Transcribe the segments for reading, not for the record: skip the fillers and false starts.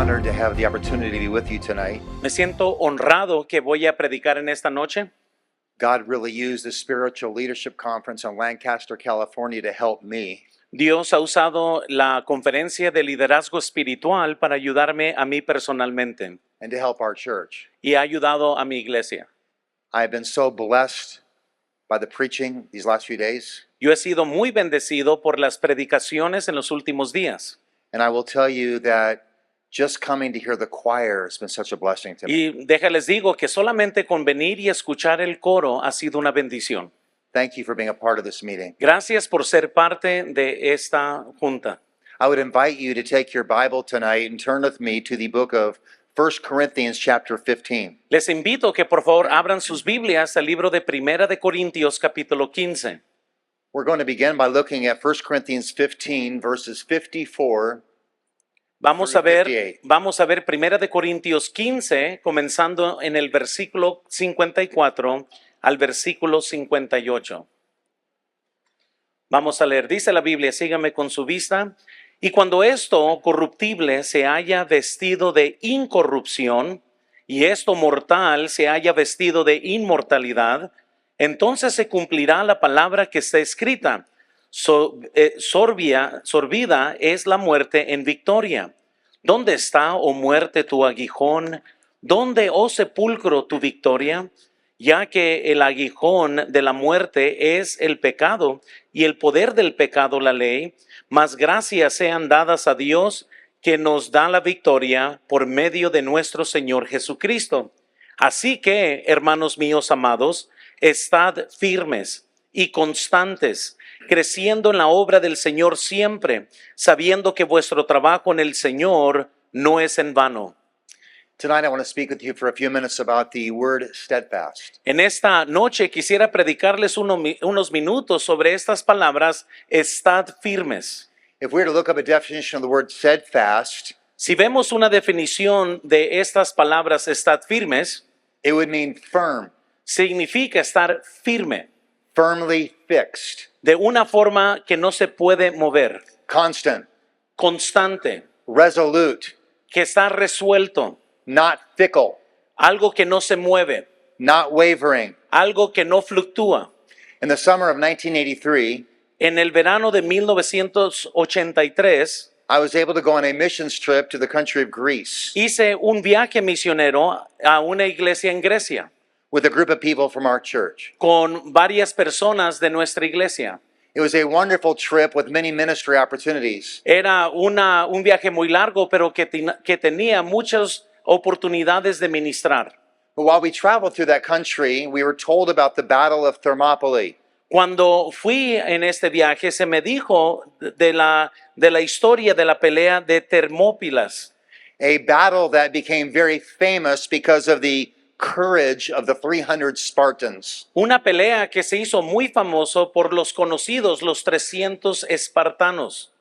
honored to have the opportunity to be with you tonight. Me siento honrado que voy a predicar en esta noche. God really used the Spiritual Leadership Conference in Lancaster, California to help me. Dios ha usado la conferencia de liderazgo espiritual para ayudarme a mí personalmente And to help our church. y ha ayudado a mi iglesia. I have been so blessed by the preaching these last few days. Yo he sido muy bendecido por las predicaciones en los últimos días. And I will tell you that just coming to hear the choir has been such a blessing to me. Y déjales digo que solamente con venir y escuchar el coro ha sido una bendición. Thank you for being a part of this meeting. Gracias por ser parte de esta junta. I would invite you to take your Bible tonight and turn with me to the book of 1 Corinthians chapter 15. Les invito que por favor abran sus Biblias al libro de Primera de Corintios capítulo 15. We're going to begin by looking at 1 Corinthians 15 verses 54. Vamos a ver 58. Primera de Corintios 15, comenzando en el versículo 54 al versículo 58. Vamos a leer, dice la Biblia, sígame con su vista. Y cuando esto corruptible se haya vestido de incorrupción, y esto mortal se haya vestido de inmortalidad, entonces se cumplirá la palabra que está escrita. Sorbida es la muerte en victoria. ¿Dónde está, oh muerte, tu aguijón? ¿Dónde, oh sepulcro, tu victoria? Ya que el aguijón de la muerte es el pecado, y el poder del pecado la ley, mas gracias sean dadas a Dios que nos da la victoria por medio de nuestro Señor Jesucristo. Así que, hermanos míos amados, estad firmes y constantes, creciendo en la obra del Señor siempre, sabiendo que vuestro trabajo en el Señor no es en vano. Tonight I want to speak with you for a few minutes about the word steadfast. En esta noche quisiera predicarles unos minutos sobre estas palabras, estad firmes. If we were to look up a definition of the word steadfast, Si vemos una definición de estas palabras, estad firmes, it would mean firm, significa estar firme, firmly fixed, de una forma que no se puede mover, constant, constante, resolute, que está resuelto, not fickle, algo que no se mueve, not wavering. algo que no fluctúa. In the summer of 1983, En el verano de 1983, I was able to go on a missions trip to the country of Greece hice un viaje misionero a una iglesia en Grecia with a group of people from our church. con varias personas de nuestra iglesia. It was a wonderful trip with many ministry opportunities. Era un viaje muy largo, pero que tenía muchas oportunidades de ministrar. But while we traveled through that country, we were told about the Battle of Thermopylae. Cuando fui en este viaje, se me dijo de la historia de la pelea de Termópilas, A battle that became very famous because of the courage of the 300 Spartans. una pelea que se hizo muy famoso por los conocidos, los 300 espartanos.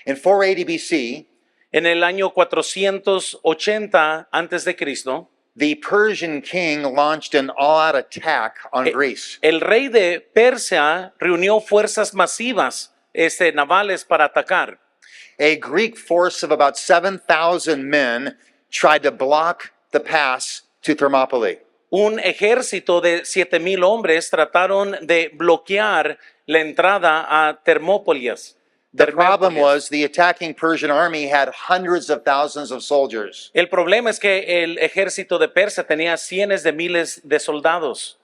In 480 BC, En el año 480 antes de Cristo, the Persian king launched an all-out attack on Greece. el rey de Persia reunió fuerzas masivas navales para atacar. A Greek force of about 7,000 men tried to block the pass to Thermopylae. Un ejército de 7,000 hombres trataron de bloquear la entrada a Termópilas. The problem was the attacking Persian army had hundreds of thousands of soldiers. El problema es que el ejército de Persia tenía cientos de miles de soldados.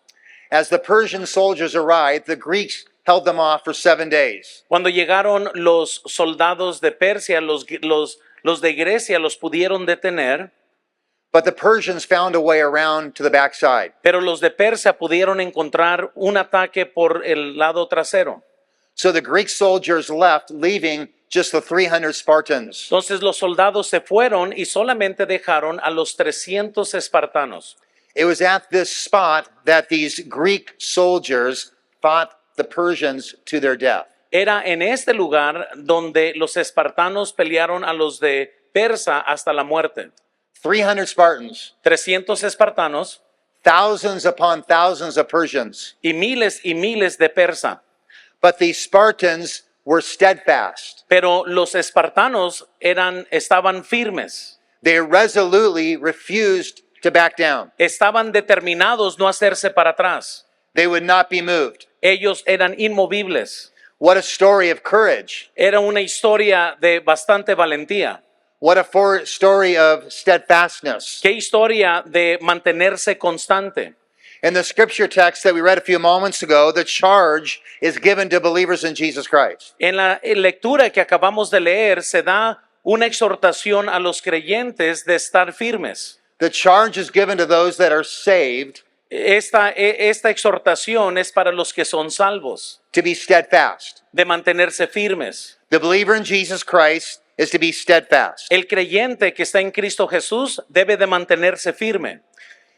As the Persian soldiers arrived, the Greeks held them off for 7 days. Cuando llegaron los soldados de Persia, los de Grecia los pudieron detener, But the Persians found a way around to the backside. pero los de Persia pudieron encontrar un ataque por el lado trasero. So the Greek soldiers left, leaving just the 300 Spartans. Entonces los soldados se fueron y solamente dejaron a los 300 espartanos. It was at this spot that these Greek soldiers fought the Persians to their death. Era en este lugar donde los espartanos pelearon a los de Persia hasta la muerte. 300 Spartans, 300 espartanos thousands upon thousands of Persians. y miles de Persa. But the Spartans were steadfast. Pero los espartanos estaban firmes. They resolutely refused to back down. Estaban determinados no hacerse para atrás. They would not be moved. Ellos eran inmovibles. What a story of courage. Era una historia de bastante valentía. What a story of steadfastness. Qué historia de mantenerse constante. In the scripture text that we read a few moments ago, the charge is given to believers in Jesus Christ. En la lectura que acabamos de leer se da una exhortación a los creyentes de estar firmes. The charge is given to those that are saved Esta exhortación es para los que son salvos, to be steadfast. de mantenerse firmes. The believer in Jesus Christ is to be steadfast. El creyente que está en Cristo Jesús debe de mantenerse firme.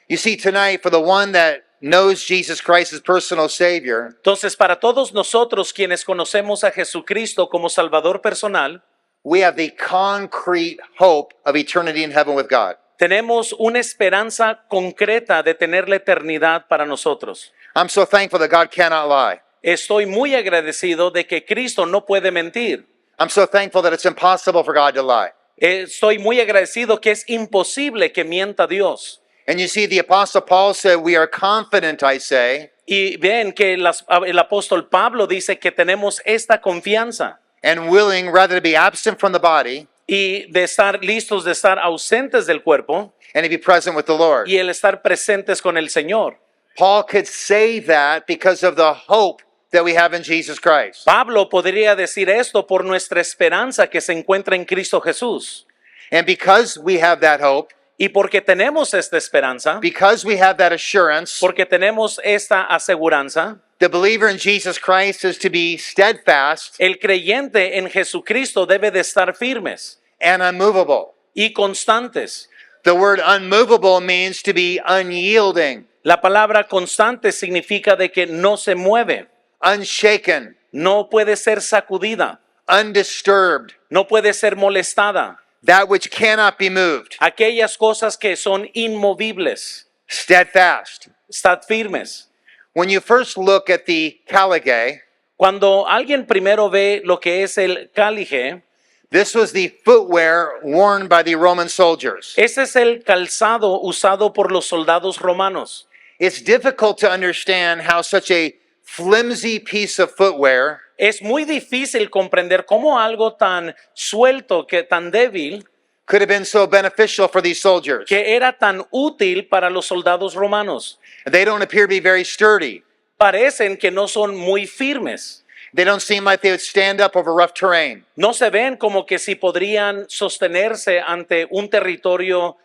You see, tonight, for the one that knows Jesus Christ as personal Savior, Entonces, para todos nosotros quienes conocemos a Jesucristo como Salvador personal, we have the concrete hope of eternity in heaven with God. tenemos una esperanza concreta de tener la eternidad para nosotros. I'm so thankful that God cannot lie. Estoy muy agradecido de que Cristo no puede mentir. I'm so thankful that it's impossible for God to lie. Estoy muy agradecido que es imposible que mienta Dios. And you see, the Apostle Paul said, we are confident, I say, Y ven que el apóstol Pablo dice que tenemos esta confianza and willing rather to be absent from the body y de estar listos, de estar ausentes del cuerpo and to be present with the Lord. y el estar presentes con el Señor. Paul could say that because of the hope that we have in Jesus Christ. Pablo podría decir esto por nuestra esperanza que se encuentra en Cristo Jesús. And because we have that hope, Y porque tenemos esta esperanza, because we have that assurance, porque tenemos esta aseguranza, the believer in Jesus Christ is to be steadfast el creyente en Jesucristo debe de estar firmes and unmovable. y constantes. The word unmovable means to be unyielding, La palabra constante significa de que no se mueve, unshaken, no puede ser sacudida, undisturbed, no puede ser molestada. that which cannot be moved, Aquellas cosas que son inmovibles, steadfast. estad firmes. When you first look at the caligae, Cuando alguien primero ve lo que es el cálige, this was the footwear worn by the Roman soldiers. ese es el calzado usado por los soldados romanos. It's difficult to understand how such a flimsy piece of footwear Es muy difícil comprender cómo algo tan suelto, que tan débil, could have been so beneficial for these soldiers. que era tan útil para los soldados romanos. They don't appear to be very sturdy. Parecen que no son muy firmes. They don't seem like they would stand up over rough terrain. No se ven como que si podrían sostenerse ante un territorio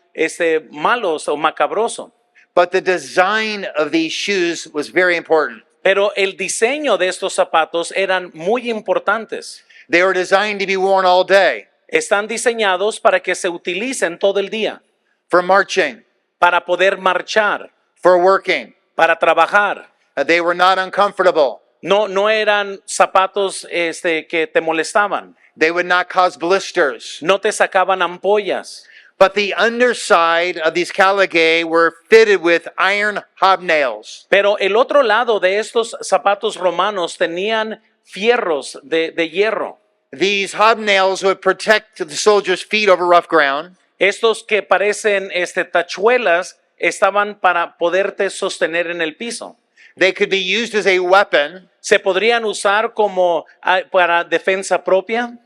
malo o macabroso. But the design of these shoes was very important. Pero el diseño de estos zapatos eran muy importantes. They were designed to be worn all day Están diseñados para que se utilicen todo el día, for marching, para poder marchar, for working. para trabajar. They were not uncomfortable. No eran zapatos que te molestaban, They would not cause blisters. no te sacaban ampollas. But the underside of these caligae were fitted with iron hobnails. Pero el otro lado de estos zapatos romanos tenían fierros de hierro. These hobnails would protect the soldiers' feet over rough ground. Estos que parecen tachuelas estaban para poderte sostener en el piso. They could be used as a weapon, Se podrían usar como para defensa propia,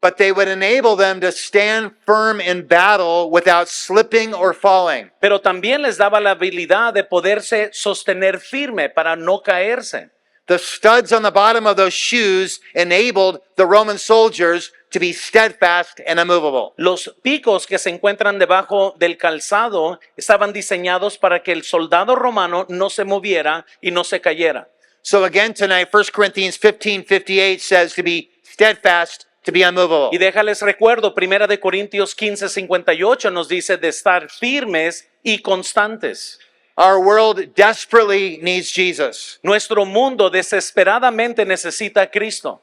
but they would enable them to stand firm in battle without slipping or falling. pero también les daba la habilidad de poderse sostener firme para no caerse. The studs on the bottom of those shoes enabled the Roman soldiers to be steadfast and immovable. Los picos que se encuentran debajo del calzado estaban diseñados para que el soldado romano no se moviera y no se cayera. So again tonight, 1 Corinthians 15:58 says to be steadfast, to be unmovable. Y déjales recuerdo, 1 de Corintios 15:58 nos dice de estar firmes y constantes. Our world desperately needs Jesus. Nuestro mundo desesperadamente necesita a Cristo.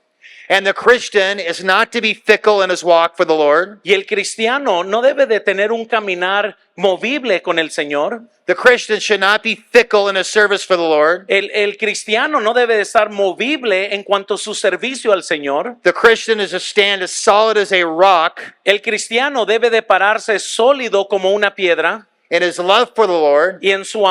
And the Christian is not to be fickle in his walk for the Lord. Y el cristiano no debe de tener un caminar movible con el Señor. The Christian should not be fickle in his service for the Lord. El cristiano no debe de estar movible en cuanto a su servicio al Señor. The Christian is to stand as solid as a rock El cristiano debe de pararse sólido como una piedra in his love for the Lord, y en su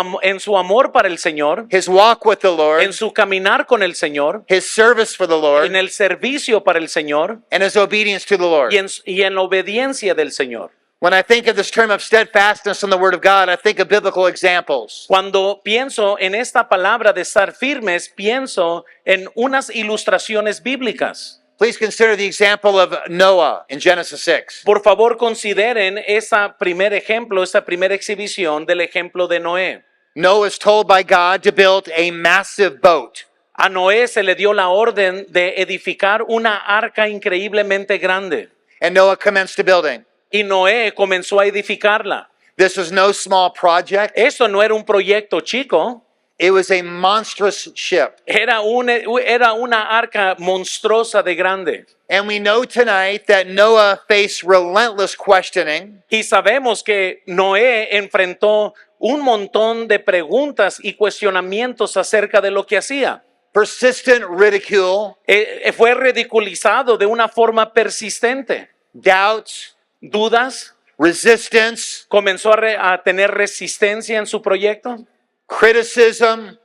amor para el Señor, his walk with the Lord, en su caminar con el Señor, his service for the Lord, en el servicio para el Señor and his obedience to the Lord. y en la obediencia del Señor. When I think of this term of steadfastness in the Word of God, I think of biblical examples. Cuando pienso en esta palabra de estar firmes, pienso en unas ilustraciones bíblicas. Please consider the example of Noah in Genesis 6. Por favor, consideren ese primer ejemplo, esta primera exhibición del ejemplo de Noé. Noah is told by God to build a massive boat. A Noé se le dio la orden de edificar una arca increíblemente grande. And Noah commenced to building. Y Noé comenzó a edificarla. This was no small project. Esto no era un proyecto chico, It was a monstrous ship. era una arca monstruosa de grande. And we know tonight that Noah faced relentless questioning. Y sabemos que Noé enfrentó un montón de preguntas y cuestionamientos acerca de lo que hacía. Persistent ridicule, Fue ridiculizado de una forma persistente. doubts, Dudas, resistance, comenzó a tener resistencia en su proyecto, criticism,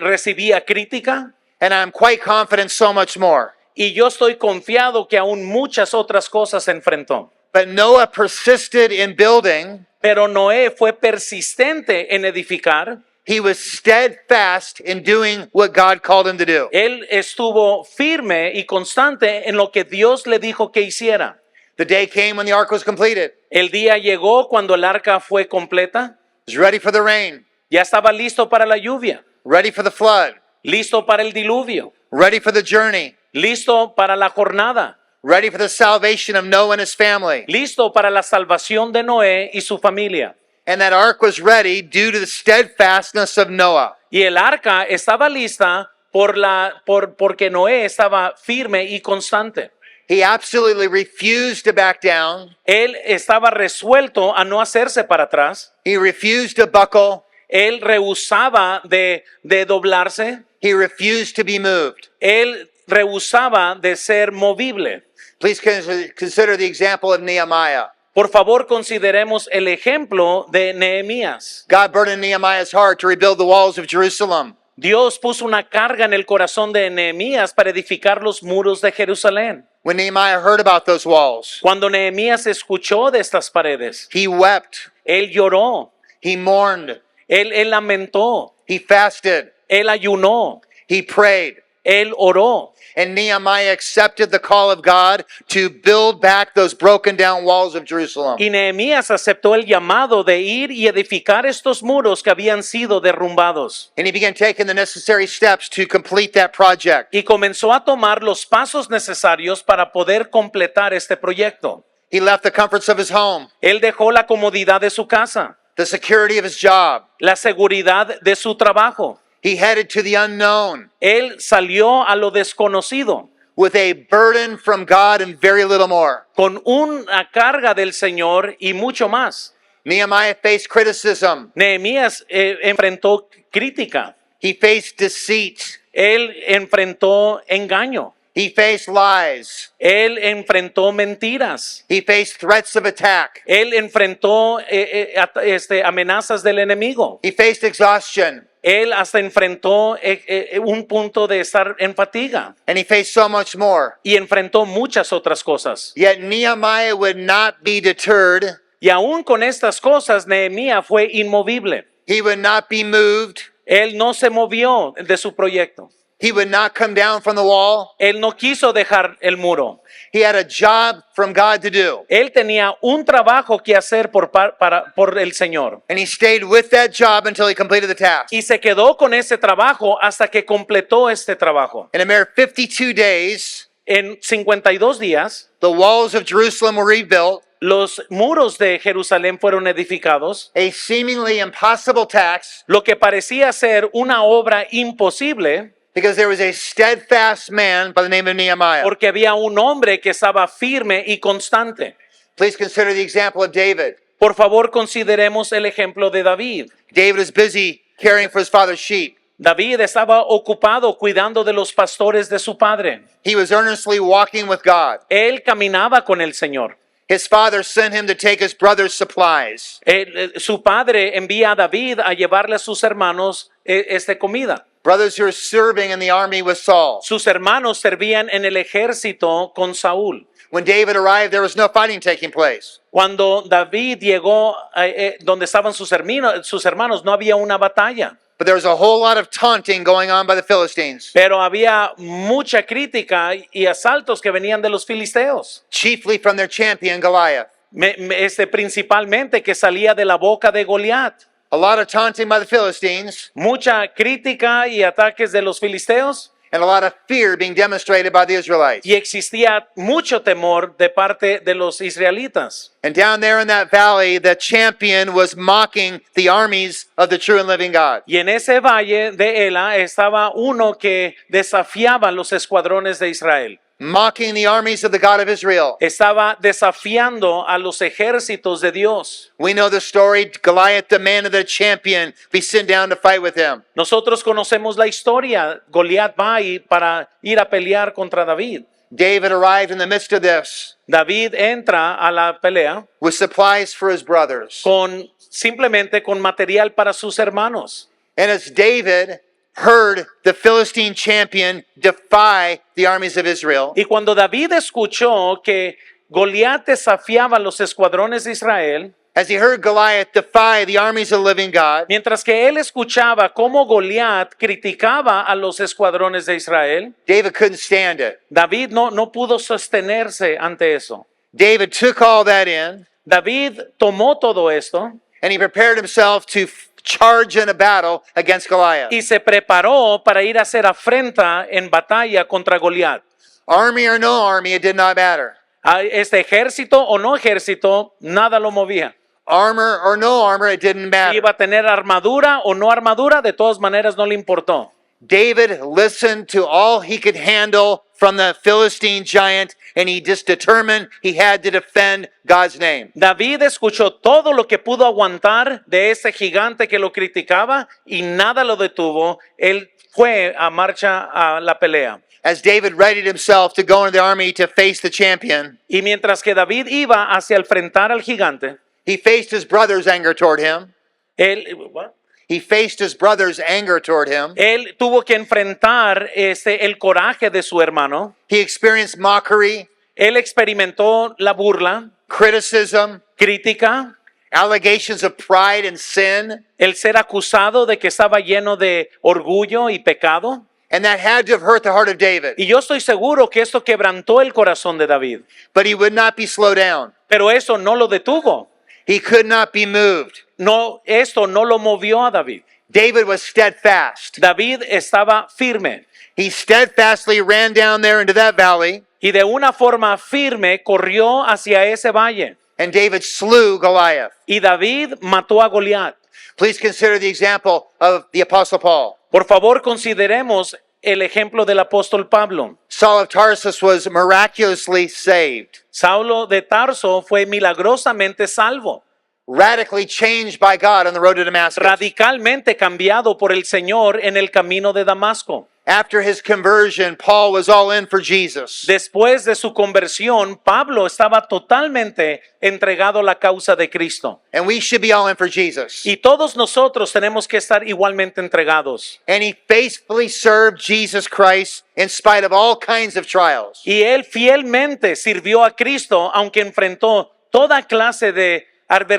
recibía crítica. and I'm quite confident so much more. Y yo estoy confiado que aún muchas otras cosas enfrentó. But Noah persisted in building. Pero Noé fue persistente en edificar. He was steadfast in doing what God called him to do. Él estuvo firme y constante en lo que Dios le dijo que hiciera. The day came when the ark was completed. El día llegó cuando el arca fue completa. It was ready for the rain, Ya estaba listo para la lluvia, ready for the flood, listo para el diluvio, ready for the journey, listo para la jornada, ready for the salvation of Noah and his family. listo para la salvación de Noé y su familia. And that ark was ready due to the steadfastness of Noah. Y el arca estaba lista porque Noé estaba firme y constante. He absolutely refused to back down. Él estaba resuelto a no hacerse para atrás. He refused to buckle. Él rehusaba de doblarse. He refused to be moved. Él rehusaba de ser movible. Please consider the example of Nehemiah. Por favor, consideremos el ejemplo de Nehemías. God burdened Nehemiah's heart to rebuild the walls of Jerusalem. Dios puso una carga en el corazón de Nehemías para edificar los muros de Jerusalén. When Nehemiah heard about those walls, Cuando Nehemías escuchó de estas paredes, he wept, él lloró, he mourned, él lamentó, he fasted, él ayunó, he prayed. él oró. And Nehemiah accepted the call of God to build back those broken down walls of Jerusalem. Y Nehemías aceptó el llamado de ir y edificar estos muros que habían sido derrumbados. And he began taking the necessary steps to complete that project. Y comenzó a tomar los pasos necesarios para poder completar este proyecto. He left the comforts of his home, Él dejó la comodidad de su casa, the security of his job. la seguridad de su trabajo. He headed to the unknown Él salió a lo desconocido with a burden from God and very little more. con una carga del Señor y mucho más. Nehemiah faced criticism. Nehemías enfrentó crítica. He faced deceit. Él enfrentó engaño. He faced lies. Él enfrentó mentiras. He faced threats of attack. Él enfrentó amenazas del enemigo. He faced exhaustion. Él hasta enfrentó un punto de estar en fatiga. And he faced so much more. Y enfrentó muchas otras cosas. Yet Nehemiah would not be deterred. Y aún con estas cosas, Nehemías fue inmovible. He would not be moved. Él no se movió de su proyecto. He would not come down from the wall. Él no quiso dejar el muro. He had a job from God to do. Él tenía un trabajo que hacer por el Señor. And he stayed with that job until he completed the task. Y se quedó con ese trabajo hasta que completó este trabajo. In a mere 52 days, En 52 días, the walls of Jerusalem were rebuilt, los muros de Jerusalén fueron edificados. a seemingly impossible task Lo que parecía ser una obra imposible Because there was a steadfast man by the name of Nehemiah. Porque había un hombre que estaba firme y constante. Please consider the example of David. Por favor, consideremos el ejemplo de David. David was busy caring for his father's sheep. David estaba ocupado cuidando de los pastores de su padre. He was earnestly walking with God. Él caminaba con el Señor. His father sent him to take his brother's supplies. Su padre envía a David a llevarle a sus hermanos comida. Brothers who were serving in the army with Saul. Sus hermanos servían en el ejército con Saúl. When David arrived, there was no fighting taking place. Cuando David llegó donde estaban sus hermanos, no había una batalla. But there was a whole lot of taunting going on by the Philistines, Pero había mucha crítica y asaltos que venían de los filisteos. chiefly from their champion Goliath. Principalmente que salía de la boca de Goliat. A lot of taunting by the Philistines Mucha crítica y ataques de los filisteos. and a lot of fear being demonstrated by the Israelites. Y existía mucho temor de parte de los israelitas. And down there in that valley, the champion was mocking the armies of the true and living God. Y en ese valle de Ela estaba uno que desafiaba los escuadrones de Israel. Mocking the armies of the God of Israel. Estaba desafiando a los ejércitos de Dios. We know the story. Goliath demanded that a champion be sent down to fight with him. Nosotros conocemos la historia. Goliat va ahí para ir a pelear contra David. David arrived in the midst of this David entra a la pelea with supplies for his brothers. simplemente con material para sus hermanos. And as David heard the Philistine champion defy the armies of Israel, Y cuando David escuchó que Goliat desafiaba a los escuadrones de Israel, as he heard Goliath defy the armies of the living God, mientras que él escuchaba cómo Goliat criticaba a los escuadrones de Israel, David couldn't stand it. David no pudo sostenerse ante eso. David took all that in David tomó todo esto and he prepared himself to charge in a battle against Goliath. y se preparó para ir a hacer afrenta en batalla contra Goliat. Army or no army, it did not matter. A este ejército o no ejército, nada lo movía. Armor or no armor, it didn't matter. Iba a tener armadura o no armadura, de todas maneras no le importó. David listened to all he could handle from the Philistine giant, and he just determined he had to defend God's name. David escuchó todo lo que pudo aguantar de ese gigante que lo criticaba y nada lo detuvo. Él fue a marcha a la pelea. As David readied himself to go into the army to face the champion, Y mientras que David iba hacia enfrentar al gigante, he faced his brother's anger toward him. He faced his brother's anger toward him. él tuvo que enfrentar el coraje de su hermano. He experienced mockery, Él experimentó la burla, criticism, crítica, allegations of pride and sin, el ser acusado de que estaba lleno de orgullo y pecado. and that had to have hurt the heart of David. Y yo estoy seguro que esto quebrantó el corazón de David. But he would not be slowed down. Pero eso no lo detuvo. He could not be moved. No, esto no lo movió a David. David was steadfast. David estaba firme He steadfastly ran down there into that valley, y de una forma firme corrió hacia ese valle. and David slew Goliath. Y David mató a Goliat. Please consider the example of the Apostle Paul. Por favor, consideremos el ejemplo del apóstol Pablo. Saul of Tarsus was miraculously saved, Saulo de Tarso fue milagrosamente salvo, radically changed by God on the road to Damascus. radicalmente cambiado por el Señor en el camino de Damasco. After his conversion, Paul was all in for Jesus. Después de su conversión, Pablo estaba totalmente entregado a la causa de Cristo. And we should be all in for Jesus. Y todos nosotros tenemos que estar igualmente entregados. And he faithfully served Jesus Christ in spite of all kinds of trials. Y él fielmente sirvió a Cristo aunque enfrentó toda clase de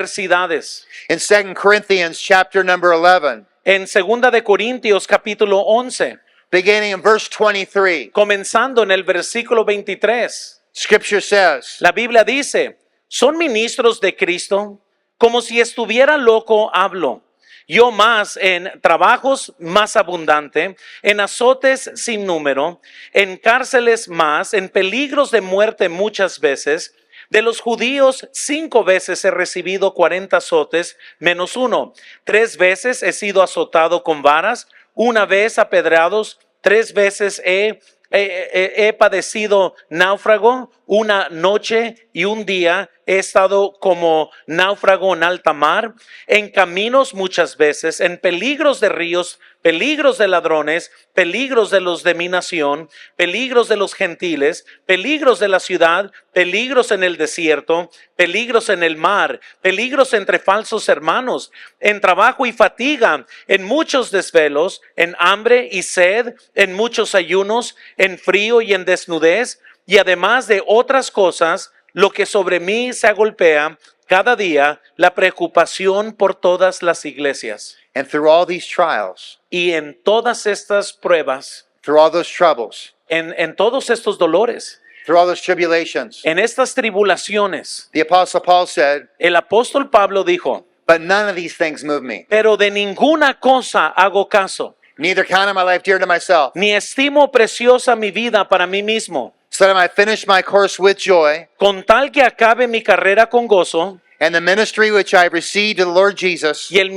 adversidades. In 2 Corinthians chapter number 11, En 2 de Corintios capítulo 11, beginning in verse 23, comenzando en el versículo 23, Scripture says, la Biblia dice, ¿son ministros de Cristo? Como si estuviera loco hablo. Yo más en trabajos más abundante, en azotes sin número, en cárceles más, en peligros de muerte muchas veces. De los judíos 5 veces he recibido 40 azotes menos 1. 3 veces he sido azotado con varas, 1 vez apedreados, 3 veces he padecido náufrago, una noche y un día he estado como náufrago en alta mar, en caminos muchas veces, en peligros de ríos, peligros de ladrones, peligros de los de mi nación, peligros de los gentiles, peligros de la ciudad, peligros en el desierto, peligros en el mar, peligros entre falsos hermanos, en trabajo y fatiga, en muchos desvelos, en hambre y sed, en muchos ayunos, en frío y en desnudez, y además de otras cosas, lo que sobre mí se agolpea cada día, la preocupación por todas las iglesias. And through all these trials, Y en todas estas pruebas, through all those troubles, en todos estos dolores, through all those tribulations, en estas tribulaciones, the Apostle Paul said, el apóstol Pablo dijo, but none of these things move me. pero de ninguna cosa hago caso, Neither count my life dear to myself, ni estimo preciosa mi vida para mí mismo, so that I might finish my course with joy, con tal que acabe mi carrera con gozo, and the ministry which I have received of the Lord Jesus, y el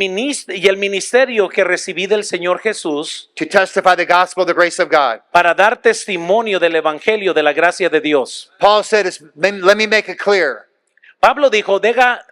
ministerio que recibí del Señor Jesús, to testify the gospel of the grace of God. para dar testimonio del evangelio de la gracia de Dios. Paul said, let me make it clear. Pablo dijo,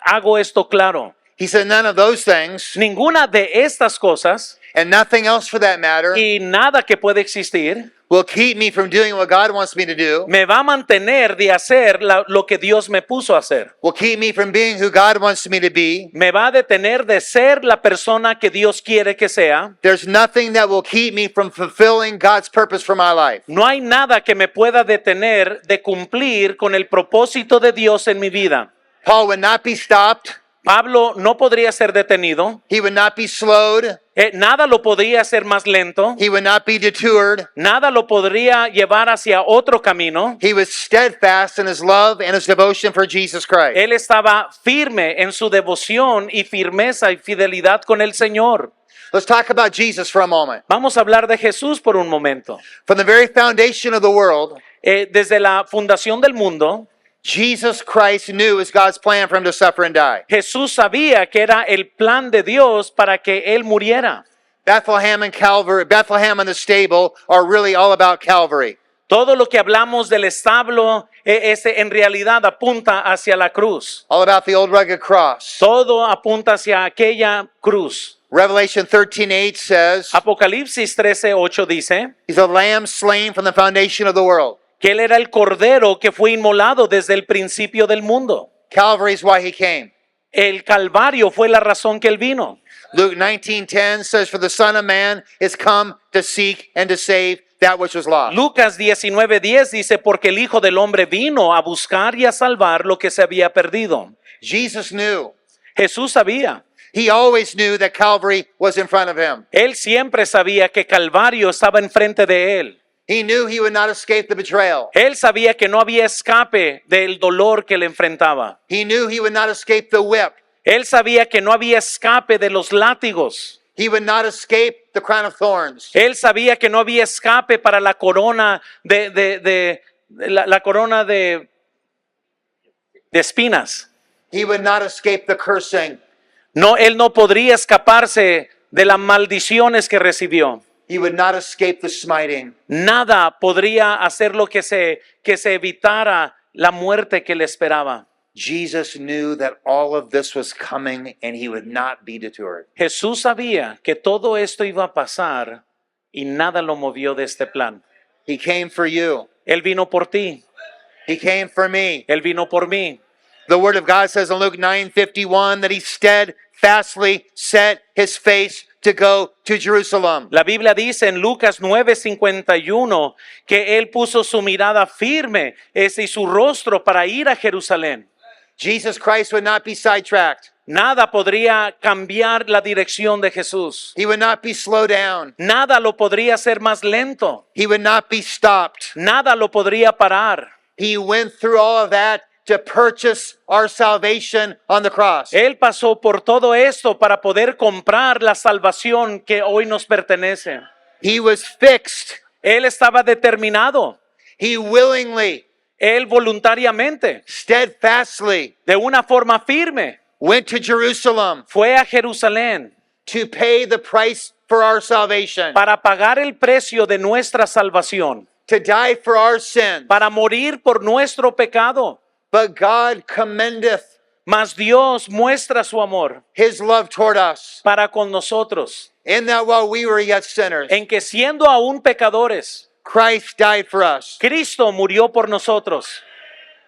hago esto claro. He said, none of those things, Ninguna de estas cosas and nothing else for that matter, y nada que puede existir will keep me from doing what God wants me to do, me va a mantener de hacer lo que Dios me puso a hacer. will keep me from being who God wants me to be. Me va a detener de ser la persona que Dios quiere que sea. There's nothing that will keep me from fulfilling God's purpose for my life. No hay nada que me pueda detener de cumplir con el propósito de Dios en mi vida. Paul would not be stopped. Pablo no podría ser detenido. He would not be slowed. Nada lo podría hacer más lento. He would not be detoured. Nada lo podría llevar hacia otro camino. He was steadfast in his love and his devotion for Jesus Christ. Él estaba firme en su devoción y firmeza y fidelidad con el Señor. Let's talk about Jesus for a moment. Vamos a hablar de Jesús por un momento. From the very foundation of the world, Desde la fundación del mundo, Jesus Christ knew it was God's plan for him to suffer and die. Jesús sabía que era el plan de Dios para que Él muriera. Bethlehem and Calvary, Bethlehem and the stable are really all about Calvary. Todo lo que hablamos del establo, en realidad apunta hacia la cruz. All about the old rugged cross. Todo apunta hacia aquella cruz. Revelation 13:8 says, Apocalipsis 13:8 dice he's a lamb slain from the foundation of the world. que Él era el cordero que fue inmolado desde el principio del mundo. Calvary is why he came. El Calvario fue la razón que Él vino. Luke 19:10 says, for the Son of Man is come to seek and to save that which was lost. Lucas 19:10 dice, porque el Hijo del Hombre vino a buscar y a salvar lo que se había perdido. Jesus knew. Jesús sabía. He always knew that Calvary was in front of him. Él siempre sabía que Calvario estaba enfrente de Él. He knew he would not escape the betrayal. Él sabía que no había escape del dolor que le enfrentaba. He knew he would not escape the whip. Él sabía que no había escape de los látigos. He would not escape the crown of thorns. Él sabía que no había escape para la corona la corona de espinas. He would not escape the cursing. No, él no podría escaparse de las maldiciones que recibió. He would not escape the smiting. Nada podría hacer lo que se evitara la muerte que le esperaba. Jesus knew that all of this was coming and he would not be deterred. Jesús sabía que todo esto iba a pasar y nada lo movió de este plan. He came for you. Él vino por ti. He came for me. Él vino por mí. The word of God says in Luke 9:51 that he steadfastly set his face to go to Jerusalem. La Biblia dice en Lucas 9:51 que él puso su mirada firme y su rostro para ir a Jerusalén. Jesus Christ would not be sidetracked. Nada podría cambiar la dirección de Jesús. He would not be slowed down. Nada lo podría hacer más lento. He would not be stopped. Nada lo podría parar. He went through all of that to purchase our salvation on the cross. Él pasó por todo esto para poder comprar la salvación que hoy nos pertenece. He was fixed. Él estaba determinado. He willingly, Él voluntariamente, steadfastly de una forma firme, went to Jerusalem fue a Jerusalén to pay the price for our salvation, para pagar el precio de nuestra salvación, to die for our sins. para morir por nuestro pecado. But God commendeth Mas Dios muestra su amor his love toward us, para con nosotros, in that while we were yet sinners, en que siendo aún pecadores, Christ died for us. Cristo murió por nosotros.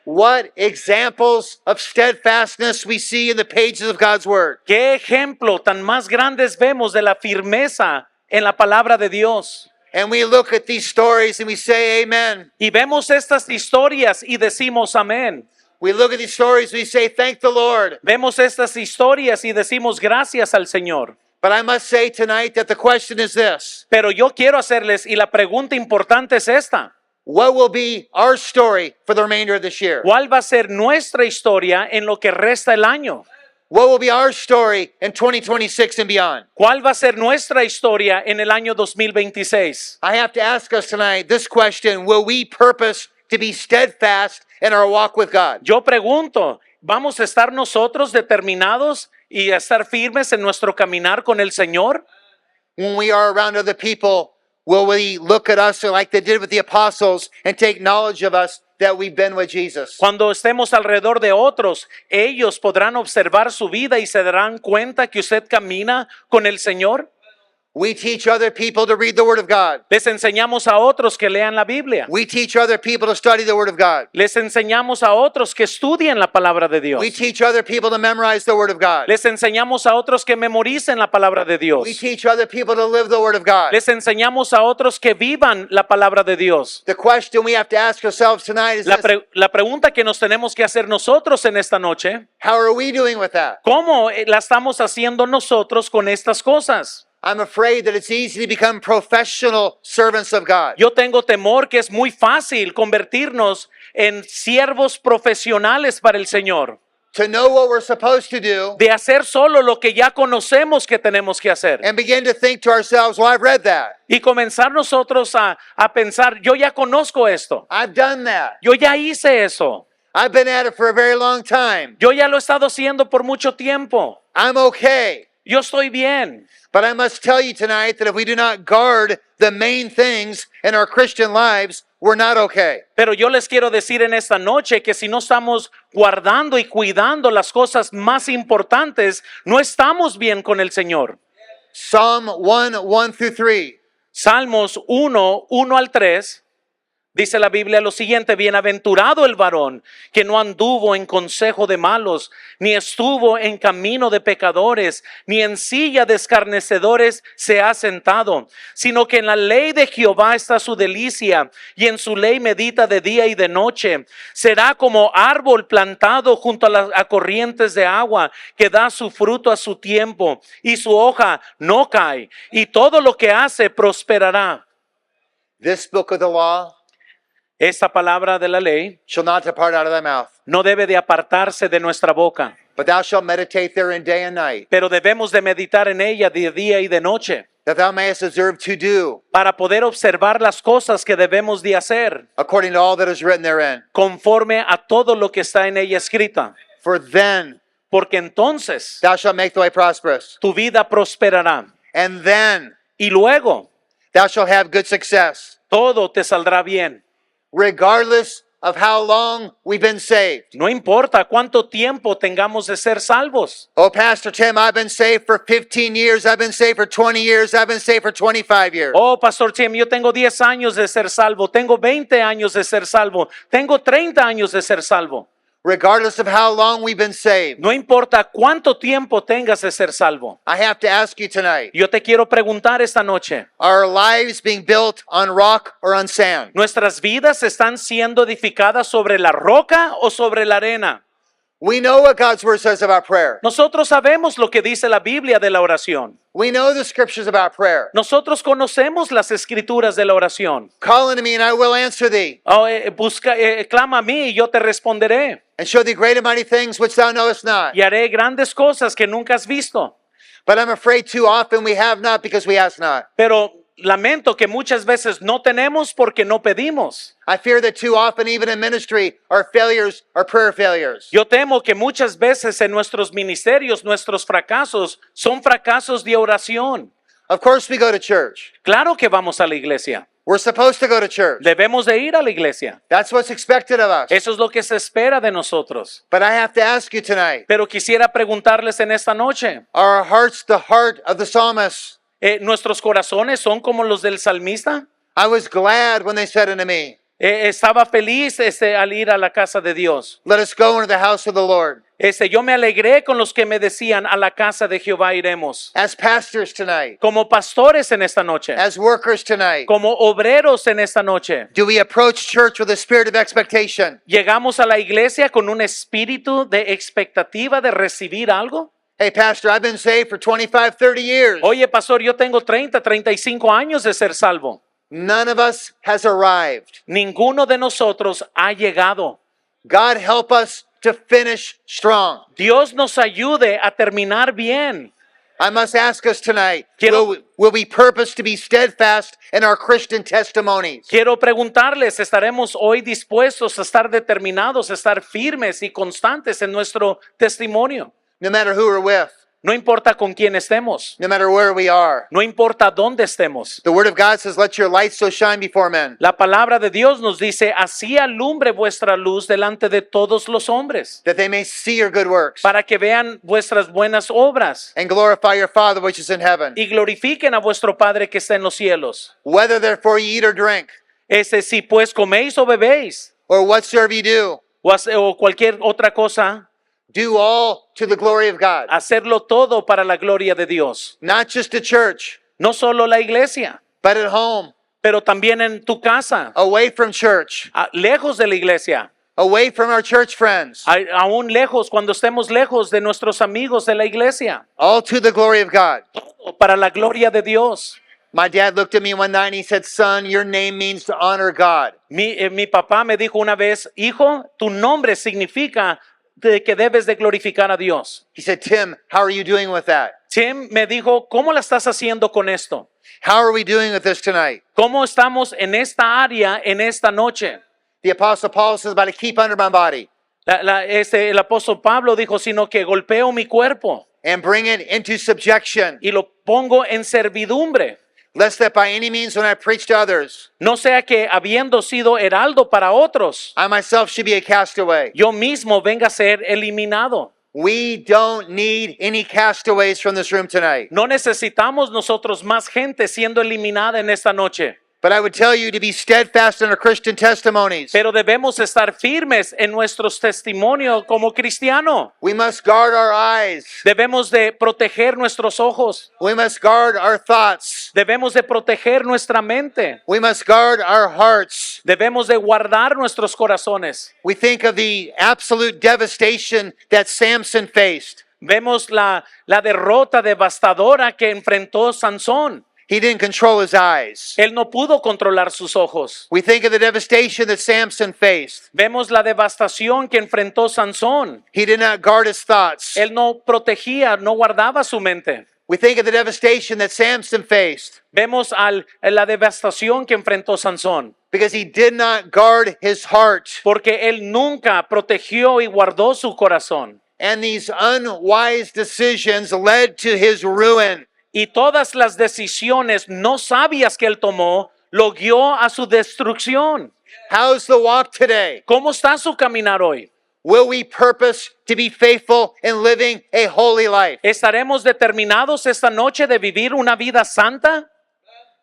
What examples of steadfastness we see in the pages of God's Word. ¿Qué ejemplo tan más grandes vemos de la firmeza en la palabra de Dios? And we look at these stories and we say, Amen. Y vemos estas historias y decimos amén. We look at these stories and we say, Thank the Lord. Vemos estas historias y decimos gracias al Señor. But I must say tonight that the question is this: Pero yo quiero hacerles, y la pregunta importante es esta: what will be our story for the remainder of this year? ¿cuál va a ser nuestra historia en lo que resta el año? What will be our story in 2026 and beyond? ¿Cuál va a ser nuestra historia en el año 2026? I have to ask us tonight this question: will we purpose to be steadfast in our walk with God? Yo pregunto, ¿vamos a estar nosotros determinados y a estar firmes en nuestro caminar con el Señor? When we are around other people, will we look at us like they did with the apostles and take knowledge of us that we've been with Jesus? Cuando estemos alrededor de otros, ellos podrán observar su vida y se darán cuenta que usted camina con el Señor. We teach other people to read the Word of God. Les enseñamos a otros que lean la Biblia. We teach other people to study the Word of God. Les enseñamos a otros que estudien la palabra de Dios. We teach other people to memorize the Word of God. Les enseñamos a otros que memoricen la palabra de Dios. We teach other people to live the Word of God. Les enseñamos a otros que vivan la palabra de Dios. The question we have to ask ourselves tonight is this: La pregunta que nos tenemos que hacer nosotros en esta noche: how are we doing with that? ¿cómo la estamos haciendo nosotros con estas cosas? I'm afraid that it's easy to become professional servants of God. Yo tengo temor que es muy fácil convertirnos en siervos profesionales para el Señor, To know what we're supposed to do de hacer solo lo que ya conocemos que tenemos que hacer. and begin to think to ourselves, well, I've read that. Y comenzar nosotros a pensar, yo ya conozco esto, I've done that. yo ya hice eso, I've been at it for a very long time. yo ya lo he estado haciendo por mucho tiempo, I'm okay. yo estoy bien. But I must tell you tonight that if we do not guard the main things in our Christian lives, we're not okay. Pero yo les quiero decir en esta noche que si no estamos guardando y cuidando las cosas más importantes, no estamos bien con el Señor. Psalm 1, 1 through 3. Salmos 1, 1 al 3, dice la Biblia lo siguiente: bienaventurado el varón que no anduvo en consejo de malos, ni estuvo en camino de pecadores, ni en silla de escarnecedores se ha sentado, sino que en la ley de Jehová está su delicia, y en su ley medita de día y de noche. Será como árbol plantado junto a corrientes de agua, que da su fruto a su tiempo, y su hoja no cae, y todo lo que hace prosperará. This book of the law Esta palabra de la ley shall not depart out of thy mouth, no debe de apartarse de nuestra boca, but thou shalt meditate therein day and night, pero debemos de meditar en ella de día y de noche, that thou mayest observe to do para poder observar las cosas que debemos de hacer, according to all that is written therein. conforme a todo lo que está en ella escrita. For then Porque entonces thou shalt make the way prosperous, tu vida prosperará, and then y luego thou shalt have good success, todo te saldrá bien. regardless of how long we've been saved. No importa cuánto tiempo tengamos de ser salvos. Oh, Pastor Tim, I've been saved for 15 years. I've been saved for 20 years. I've been saved for 25 years. Oh, Pastor Tim, yo tengo 10 años de ser salvo, tengo 20 años de ser salvo, tengo 30 años de ser salvo. Regardless of how long we've been saved, No importa cuánto tiempo tengas de ser salvo. I have to ask you tonight, Yo te quiero preguntar esta noche, are our lives being built on rock or on sand? ¿nuestras vidas están siendo edificadas sobre la roca o sobre la arena? We know what God's word says about prayer. Nosotros sabemos lo que dice la Biblia de la oración. We know the scriptures about prayer. Nosotros conocemos las escrituras de la oración. Call unto me and I will answer thee, Oh, clama a mí y yo te responderé. and show thee great and mighty things which thou knowest not. Y haré grandes cosas que nunca has visto. But I'm afraid too often we have not because we ask not. Pero lamento que muchas veces no tenemos porque no pedimos. I fear that too often, even in ministry, our failures are prayer failures. Yo temo que muchas veces en nuestros ministerios, nuestros fracasos son fracasos de oración. Of course we go to church. Claro que vamos a la iglesia. We're supposed to go to church. Debemos de ir a la iglesia. That's what's expected of us. Eso es lo que se espera de nosotros. But I have to ask you tonight, Pero quisiera preguntarles en esta noche, are our hearts the heart of the psalmist? ¿nuestros corazones son como los del salmista? I was glad when they said unto me, Estaba feliz al ir a la casa de Dios. let us go into the house of the Lord. Yo me alegré con los que me decían, a la casa de Jehová iremos. As pastors tonight, Como pastores en esta noche, as workers tonight, como obreros en esta noche, do we approach church with a spirit of expectation? llegamos a la iglesia con un espíritu de expectativa de recibir algo. Hey, Pastor, I've been saved for 25, 30 years. Oye, pastor, yo tengo 30, 35 años de ser salvo. None of us has arrived. Ninguno de nosotros ha llegado. God help us to finish strong. Dios nos ayude a terminar bien. I must ask us tonight, Quiero- will we purpose to be steadfast in our Christian testimonies? Quiero preguntarles, ¿estaremos hoy dispuestos a estar determinados, a estar firmes y constantes en nuestro testimonio? No matter who we're with, No importa con quién estemos, no matter where we are. no importa dónde estemos. The Word of God says, let your light so shine before men, La palabra de Dios nos dice, así alumbre vuestra luz delante de todos los hombres, that they may see your good works para que vean vuestras buenas obras and glorify your Father which is in heaven. y glorifiquen a vuestro Padre que está en los cielos. Whether therefore ye eat or drink, Si pues coméis o bebéis, or whatsoever ye do, o cualquier otra cosa, do all to the glory of God. hacerlo todo para la gloria de Dios. Not just at church, No solo la iglesia, but at home, pero también en tu casa, away from church, lejos de la iglesia, away from our church friends, aún lejos, cuando estemos lejos de nuestros amigos de la iglesia, all to the glory of God. para la gloria de Dios. My dad looked at me one night and he said, son, your name means to honor God. Mi papá me dijo una vez, hijo, tu nombre significa que debes de glorificar a Dios. He said, Tim, how are you doing with that? Tim me dijo, ¿cómo la estás haciendo con esto? How are we doing with this tonight? ¿Cómo estamos en esta área, en esta noche? The Apostle Paul says, but I keep under my body El apóstol Pablo dijo, sino que golpeo mi cuerpo and bring it into subjection, y lo pongo en servidumbre. lest that by any means when I preach to others, No sea que habiendo sido heraldo para otros, I myself should be a castaway. yo mismo venga a ser eliminado. We don't need any castaways from this room tonight. No necesitamos nosotros más gente siendo eliminada en esta noche. But I would tell you to be steadfast in our Christian testimonies. Pero debemos estar firmes en nuestros testimonios como cristiano. We must guard our eyes. Debemos de proteger nuestros ojos. We must guard our thoughts. Debemos de proteger nuestra mente. We must guard our hearts. Debemos de guardar nuestros corazones. We think of the absolute devastation that Samson faced. Vemos la derrota devastadora que enfrentó Sansón. He didn't control his eyes. Él no pudo controlar sus ojos. We think of the devastation that Samson faced. Vemos la devastación que enfrentó Sansón. He did not guard his thoughts. Él no protegía, no guardaba su mente. We think of the devastation that Samson faced Vemos la devastación que enfrentó Sansón. because he did not guard his heart. Porque él nunca protegió y guardó su corazón. And these unwise decisions led to his ruin. Y todas las decisiones no sabias que él tomó lo guió a su destrucción. How's the walk today? ¿Cómo está su caminar hoy? Will we purpose to be faithful in living a holy life? ¿Estaremos determinados esta noche de vivir una vida santa?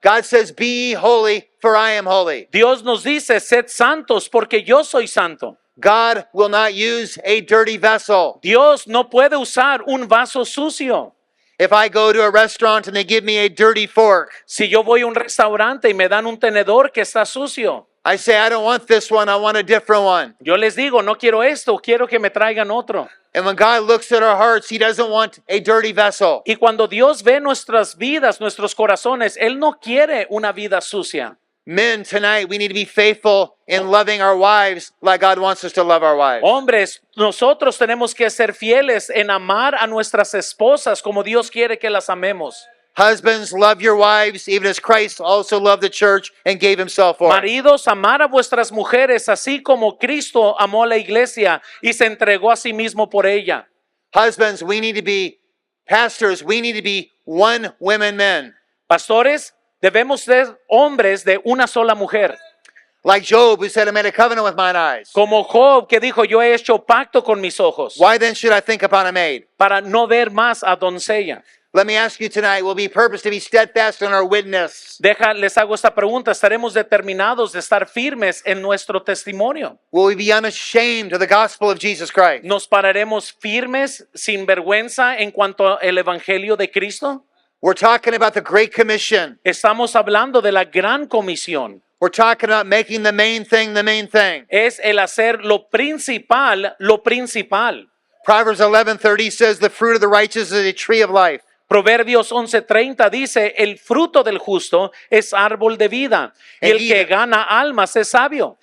God says, be ye holy, for I am holy. Dios nos dice, sed santos porque yo soy santo. God will not use a dirty vessel. Dios no puede usar un vaso sucio. If I go to a restaurant and they give me a dirty fork, Si yo voy a un restaurante y me dan un tenedor que está sucio, I say, I don't want this one, I want a different one. yo les digo, no quiero esto, quiero que me traigan otro. And when God looks at our hearts, He doesn't want a dirty vessel. Y cuando Dios ve nuestras vidas, nuestros corazones, Él no quiere una vida sucia. Men, tonight we need to be faithful in loving our wives like God wants us to love our wives. Hombres, nosotros tenemos que ser fieles en amar a nuestras esposas como Dios quiere que las amemos. Husbands, love your wives, even as Christ also loved the church and gave Himself for it. Maridos, amar a vuestras mujeres así como Cristo amó a la iglesia y se entregó a sí mismo por ella. Husbands, we need to be pastors, we need to be one women men. Pastores, debemos ser hombres de una sola mujer. Like Job, who said, I made a covenant with mine eyes. Como Job, que dijo, yo he hecho pacto con mis ojos Why then should I think upon a maid? para no ver más a doncella. Let me ask you tonight, will we purpose to be steadfast in our witness? Les hago esta pregunta, ¿estaremos determinados de estar firmes en nuestro testimonio? Will we be unashamed of the gospel of Jesus Christ? ¿Nos pararemos firmes sin vergüenza en cuanto al evangelio de Cristo? We're talking about the Great Commission. Estamos hablando de la gran comisión. We're talking about making the main thing the main thing. Es el hacer lo principal, lo principal. Proverbs 11:30 says, the fruit of the righteous is a tree of life. Proverbios 11:30 dice, el fruto del justo es árbol de vida, y el que gana almas es sabio.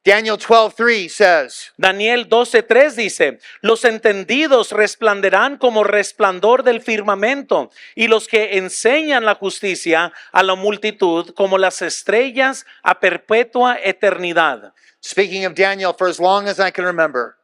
Daniel 12:3 says, Daniel 12:3 dice, los entendidos resplanderán como resplandor del firmamento, y los que enseñan la justicia a la multitud como las estrellas a perpetua eternidad. speaking of Daniel, for as long as I can remember,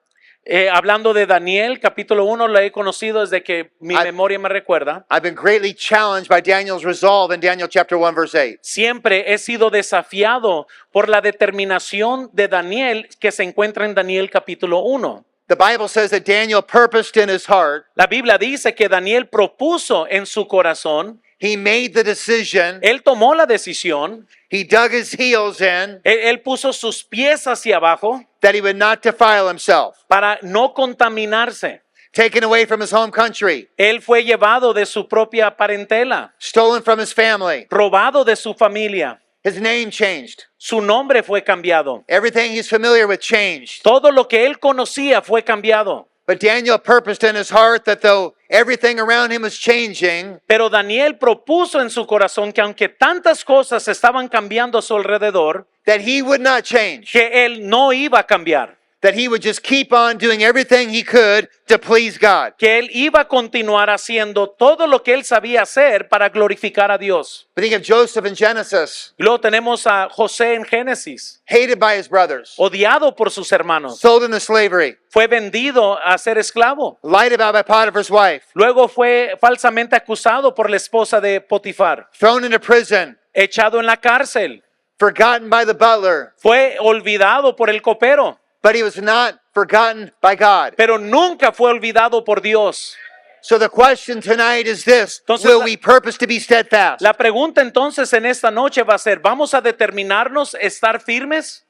Hablando de Daniel, capítulo 1, lo he conocido desde que mi memoria me recuerda. I've been greatly challenged by Daniel's resolve in Daniel chapter 1 verse 8. Siempre he sido desafiado por la determinación de Daniel que se encuentra en Daniel capítulo 1. The Bible says that Daniel purposed in his heart, La Biblia dice que Daniel propuso en su corazón, he made the decision, él tomó la decisión, he dug his heels in, él puso sus pies hacia abajo that he would not defile himself. para no contaminarse. Taken away from his home country, Él fue llevado de su propia parentela, stolen from his family, robado de su familia, his name changed, su nombre fue cambiado. everything he's familiar with changed. Todo lo que él conocía fue cambiado. But Daniel purposed in his heart that though everything around him was changing, Pero Daniel propuso en su corazón que aunque tantas cosas estaban cambiando a su alrededor, that he would not change, que él no iba a cambiar, that he would just keep on doing everything he could to please God. que él iba a continuar haciendo todo lo que él sabía hacer para glorificar a Dios. We think of Joseph in Genesis, Y luego tenemos a José en Génesis, hated by his brothers, odiado por sus hermanos, sold into slavery, fue vendido a ser esclavo, lied about by Potiphar's wife, luego fue falsamente acusado por la esposa de Potifar, thrown into prison, echado en la cárcel, forgotten by the butler, fue olvidado por el copero, but he was not forgotten by God. pero nunca fue olvidado por Dios. So the question tonight is this, Entonces, will we purpose to be steadfast? La pregunta entonces en esta noche va a ser, ¿vamos a determinarnos estar firmes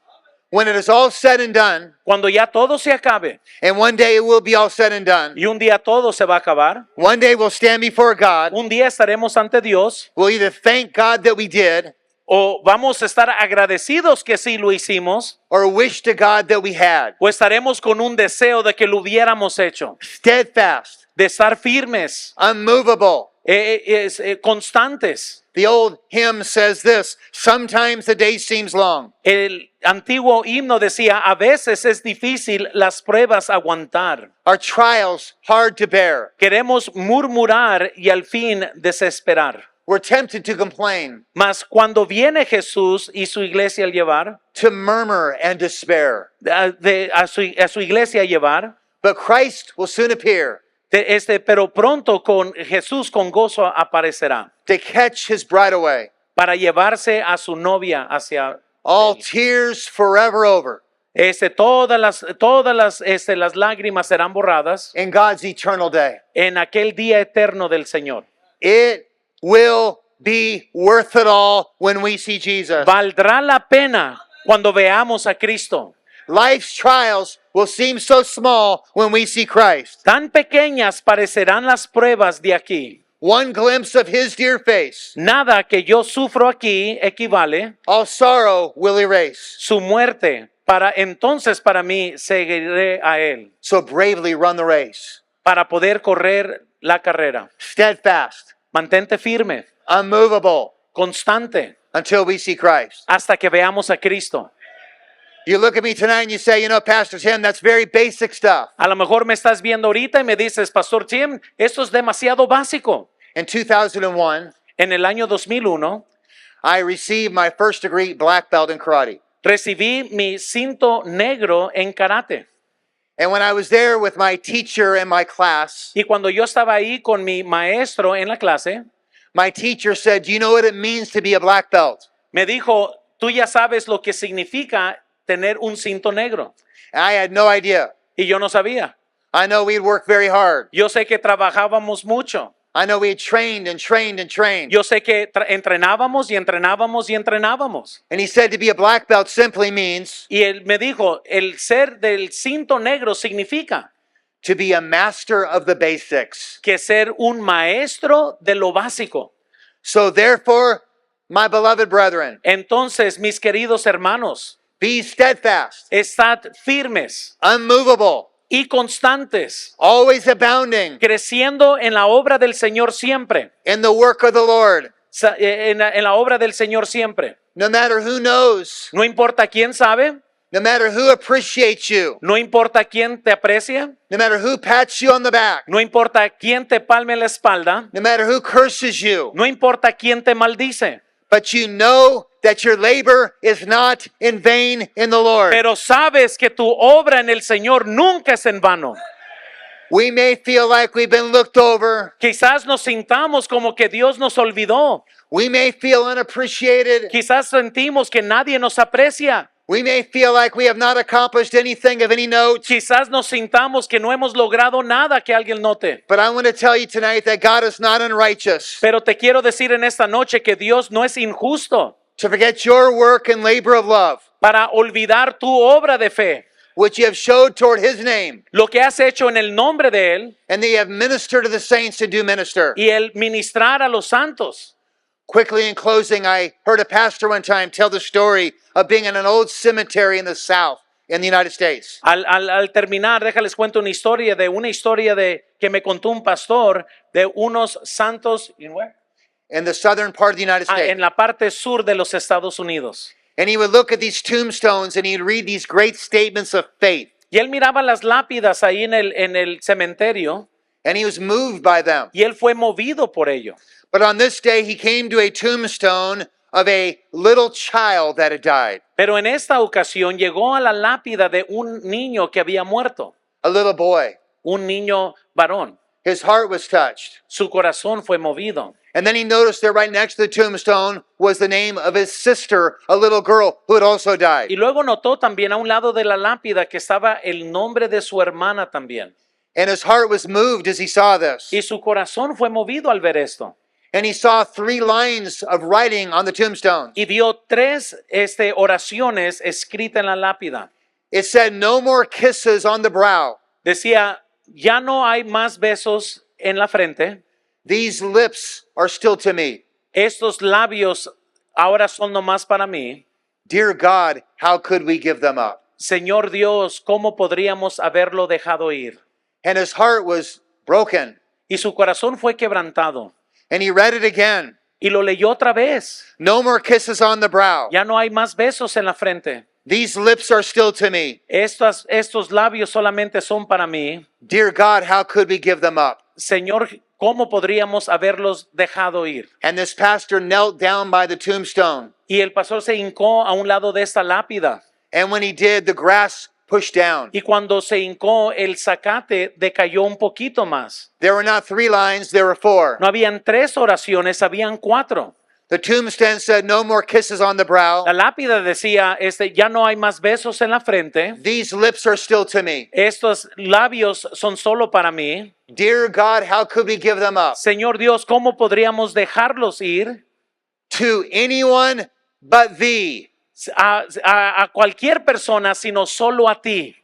When it is all said and done, cuando ya todo se acabe? and one day it will be all said and done, Y un día todo se va a acabar. one day we'll stand before God, Un día estaremos ante Dios we'll either thank God that we did, o vamos a estar agradecidos que sí lo hicimos or wish to God that we had. o estaremos con un deseo de que lo hubiéramos hecho, Steadfast, de estar firmes, unmovable. constantes. The old hymn says this, sometimes the day seems long, El antiguo himno decía, a veces es difícil las pruebas aguantar. our trials hard to bear. Queremos murmurar y al fin desesperar. We're tempted to complain, Mas cuando viene Jesús y su iglesia al llevar, to murmur and despair. a su iglesia a llevar, But Christ will soon appear pero pronto con Jesús con gozo aparecerá to catch his bride away. para llevarse a su novia hacia All tears forever over, las lágrimas serán borradas in God's eternal day. en aquel día eterno del Señor. It will be worth it all when we see Jesus. Valdrá la pena cuando veamos a Cristo. Life's trials will seem so small when we see Christ. Tan pequeñas parecerán las pruebas de aquí. One glimpse of his dear face, Nada que yo sufro aquí equivale. all sorrow will erase. Su muerte, entonces para mí seguiré a Él, So bravely run the race. para poder correr la carrera. Steadfast, Mantente firme, unmovable, constante, until we see Christ. hasta que veamos a Cristo. You look at me tonight and you say, Pastor Tim, that's very basic stuff. A lo mejor me estás viendo ahorita y me dices, Pastor Tim, esto es demasiado básico. In 2001, En el año 2001, I received my first degree black belt in karate. recibí mi cinto negro en karate. And when I was there with my teacher in my class, Y cuando yo estaba ahí con mi maestro en la clase, my teacher said, "Do you know what it means to be a black belt?" Me dijo, tú ya sabes lo que significa tener un cinto negro. And I had no idea. Y yo no sabía. I know we'd worked very hard. Yo sé que trabajábamos mucho. I know we had trained and trained and trained. Yo sé que entrenábamos y entrenábamos y entrenábamos. And he said to be a black belt simply means Y él me dijo, el ser del cinto negro significa to be a master of the basics. que ser un maestro de lo básico. So therefore, my beloved brethren, Entonces, mis queridos hermanos, be steadfast, estad firmes unmovable, y constantes, always abounding creciendo en la obra del Señor siempre. in the work of the Lord. En la obra del Señor siempre. No matter who knows, No importa quién sabe, no matter who appreciates you, no importa quién te aprecia, no matter who pats you on the back, no importa quién te palme la espalda, no matter who curses you, no importa quién te maldice, but you know that your labor is not in vain in the Lord. pero sabes que tu obra en el Señor nunca es en vano. We may feel like we've been looked over. Quizás nos sintamos como que Dios nos olvidó. We may feel unappreciated. Quizás sentimos que nadie nos aprecia. We may feel like we have not accomplished anything of any note. Quizás nos sintamos que no hemos logrado nada que alguien note. But I want to tell you tonight that God is not unrighteous Pero te quiero decir en esta noche que Dios no es injusto to forget your work and labor of love, para olvidar tu obra de fe, which you have showed toward his name, lo que has hecho en el nombre de Él and that you have ministered to the saints and do minister. y el ministrar a los santos. Quickly in closing, I heard a pastor one time tell the story of being in an old cemetery in the South in the United States. Al terminar, déjales cuento una historia de que me contó un pastor de unos santos In the southern part of the United States. en la parte sur de los Estados Unidos. And he would look at these tombstones and he'd read these great statements of faith. Y él miraba las lápidas ahí en el cementerio And he was moved by them. y él fue movido por ello. But on this day, he came to a tombstone of a little child that had died. Pero en esta ocasión llegó a la lápida de un niño que había muerto, A little boy. un niño varón. His heart was touched. Su corazón fue movido. And then he noticed that right next to the tombstone was the name of his sister, a little girl who had also died. Y luego notó también a un lado de la lápida que estaba el nombre de su hermana también. And his heart was moved as he saw this. Y su corazón fue movido al ver esto. And he saw 3 lines of writing on the tombstone. Y vio 3 oraciones escritas en la lápida. It said, "No more kisses on the brow. Decía, ya no hay más besos en la frente. These lips are still to me. Estos labios ahora son nomás para mí. Dear God, how could we give them up?" Señor Dios, ¿cómo podríamos haberlo dejado ir? And his heart was broken. Y su corazón fue quebrantado. And he read it again. Y lo leyó otra vez. "No more kisses on the brow. Ya no hay más besos en la frente. These lips are still to me. Estos labios solamente son para mí. Dear God, how could we give them up?" Señor, ¿cómo podríamos haberlos dejado ir? And this pastor knelt down by the tombstone. Y el pastor se hincó a un lado de esta lápida. And when he did, the grass pushed down. Y cuando se hincó, el zacate decayó un poquito más. There were not 3 lines, there were 4. No habían 3 oraciones, habían 4. The tombstone said, "No more kisses on the brow. La lápida decía, ya no hay más besos en la frente. These lips are still to me. Estos labios son solo para mí. Dear God, how could we give them up? Señor Dios, ¿cómo podríamos dejarlos ir? To anyone but thee. A cualquier persona, sino solo a ti.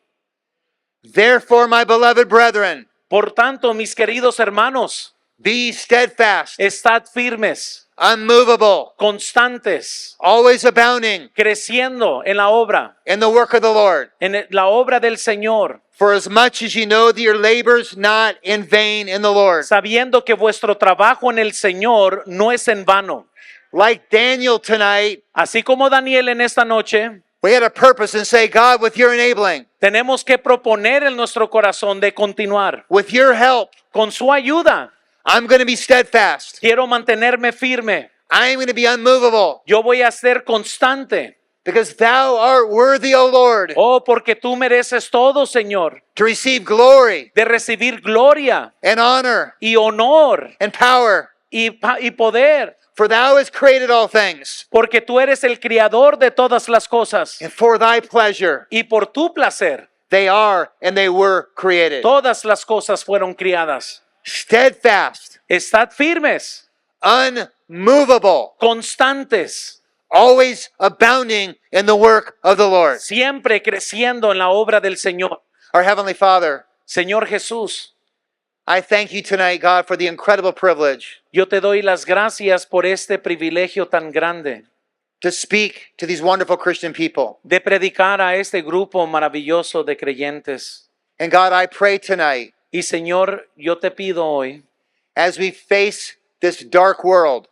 Therefore, my beloved brethren, Por tanto, mis queridos hermanos, be steadfast, estad firmes, unmovable, constantes, always abounding creciendo en la obra, in the work of the Lord. en la obra del Señor, For as much as you know that your labor's not in vain in the Lord. sabiendo que vuestro trabajo en el Señor no es en vano. Like Daniel tonight, Así como Daniel en esta noche, we had a purpose and say, God, with your enabling, tenemos que proponer en nuestro corazón de continuar. with your help, Con su ayuda, I'm going to be steadfast. quiero mantenerme firme. I am going to be unmovable Yo voy a ser constante. because thou art worthy, O Lord, Oh, porque tú mereces todo, Señor, to receive glory de recibir gloria and honor y honor and power y poder, For thou hast created all things, porque tú eres el creador de todas las cosas. and for thy pleasure Y por tu placer, they are and they were created. todas las cosas fueron criadas. Steadfast, Estad firmes, unmovable, constantes, always abounding in the work of the Lord. siempre creciendo en la obra del Señor. Our Heavenly Father, Señor Jesús, I thank you tonight, God, for the incredible privilege yo te doy las gracias por este privilegio tan grande to speak to these wonderful Christian people. de predicar a este grupo maravilloso de creyentes. And God, I pray tonight, Y Señor, yo te pido hoy, as we face this dark world,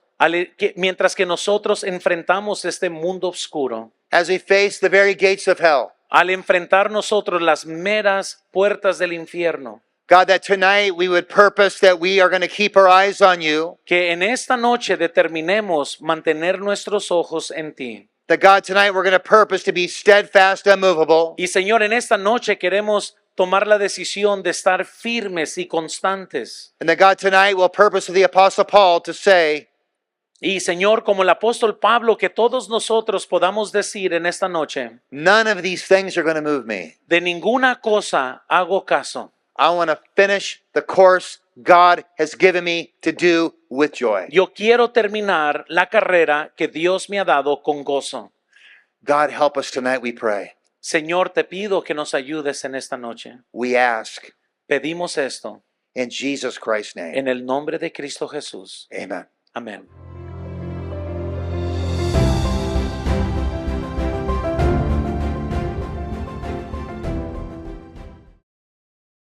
mientras que nosotros enfrentamos este mundo oscuro, as we face the very gates of hell, al enfrentar nosotros las meras puertas del infierno, God, that tonight we would purpose that we are going to keep our eyes on you. que en esta noche determinemos mantener nuestros ojos en ti. That God, tonight we're going to purpose to be steadfast, unmovable. Y Señor, en esta noche queremos tomar la decisión de estar firmes y constantes. And that God, tonight will purpose with the Apostle Paul to say, Y Señor, como el apóstol Pablo, que todos nosotros podamos decir en esta noche, none of these things are going to move me. de ninguna cosa hago caso. I want to finish the course God has given me to do with joy. Yo quiero terminar la carrera que Dios me ha dado con gozo. God, help us tonight, we pray. Señor, te pido que nos ayudes en esta noche. We ask Pedimos esto in Jesus Christ's name. en el nombre de Cristo Jesús. Amen. Amén.